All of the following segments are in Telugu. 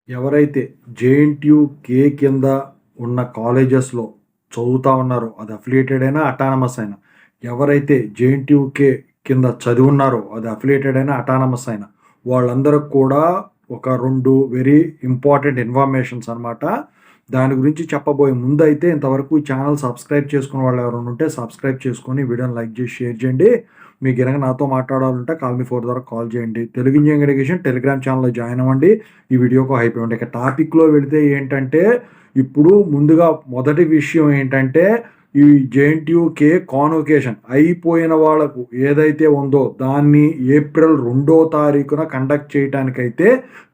ఎవరైతే జేఎన్‌టీయూకే కింద ఉన్న కాలేజెస్‌లో చదువుతా ఉన్నారో, అది అఫిలియేటెడ్ అయినా, అటానమస్ అయినా, ఎవరైతే జేఎన్‌టీయూకే కింద చదివున్నారో, అది అఫిలియేటెడ్ అయినా, అటానమస్ అయినా, వాళ్ళందరికి కూడా ఒక 2 వెరీ ఇంపార్టెంట్ ఇన్ఫర్మేషన్స్ అనమాట. దాని గురించి చెప్పబోయే ముందైతే ఇంతవరకు ఈ ఛానల్ సబ్స్క్రైబ్ చేసుకున్న వాళ్ళు ఎవరైనా ఉంటే సబ్స్క్రైబ్ చేసుకొని వీడియోని లైక్ చేసి షేర్ చేయండి. మీకు గనక నాతో మాట్లాడాలంటే కాల్ మీ 4 ద్వారా కాల్ చేయండి. తెలుగు ఇంజినీరింగ్ ఎడ్యుకేషన్ టెలిగ్రామ్ ఛానల్‌లో జాయిన్ అవ్వండి. ఈ వీడియోకి హైప్ ఇవ్వండి. ఇక టాపిక్‌లో వెళితే ఏంటంటే, ఇప్పుడు ముందుగా మొదటి విషయం ఏంటంటే, ఈ జేఎన్‌టీయూకే కాన్వొకేషన్ అయిపోయిన వాళ్ళకు ఏదైతే ఉందో దాన్ని ఏప్రిల్ 2వ తారీఖున కండక్ట్ చేయటానికైతే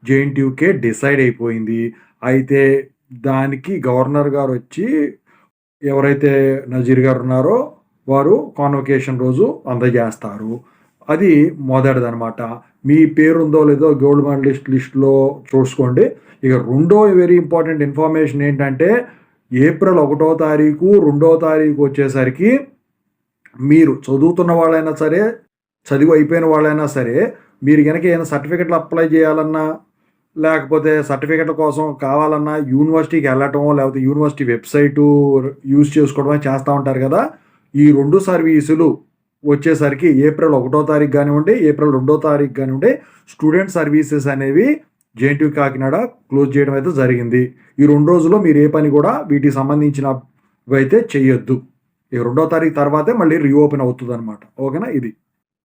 జేఎన్‌టీయూకే డిసైడ్ అయిపోయింది. అయితే దానికి గవర్నర్ గారు వచ్చి ఎవరైతే నజీర్ గారు ఉన్నారో వారు కాన్వొకేషన్ రోజు అందజేస్తారు. అది మొదటిదనమాట. మీ పేరుందో లేదో గోల్డ్ మెడలిస్ట్ లిస్ట్‌లో చూసుకోండి. ఇక రెండో వెరీ ఇంపార్టెంట్ ఇన్ఫర్మేషన్ ఏంటంటే, ఏప్రిల్ 1వ తారీఖు, 2వ తారీఖు వచ్చేసరికి మీరు చదువుతున్న వాళ్ళైనా సరే, చదివి అయిపోయిన వాళ్ళైనా సరే, మీరు గనక ఏమైనా సర్టిఫికెట్లు అప్లై చేయాలన్నా, లేకపోతే సర్టిఫికెట్ల కోసం కావాలన్నా యూనివర్సిటీకి వెళ్ళటమో, లేకపోతే యూనివర్సిటీ వెబ్‌సైటు యూజ్ చేసుకోవడమో చేస్తా ఉంటారు కదా! ఈ 2 సర్వీసులు వచ్చేసరికి ఏప్రిల్ 1వ తారీఖు గానివ్వండి, ఏప్రిల్ 2వ తారీఖు గానివ్వండి, స్టూడెంట్ సర్వీసెస్ అనేవి జేఎన్‌టీయూ కాకినాడ క్లోజ్ చేయడం అయితే జరిగింది. ఈ 2 రోజుల్లో మీరు ఏ పని కూడా వీటికి సంబంధించినవైతే చెయ్యొద్దు. ఈ 2వ తారీఖు తర్వాతే మళ్ళీ రీఓపెన్ అవుతదనమాట. ఓకేనా? ఇది.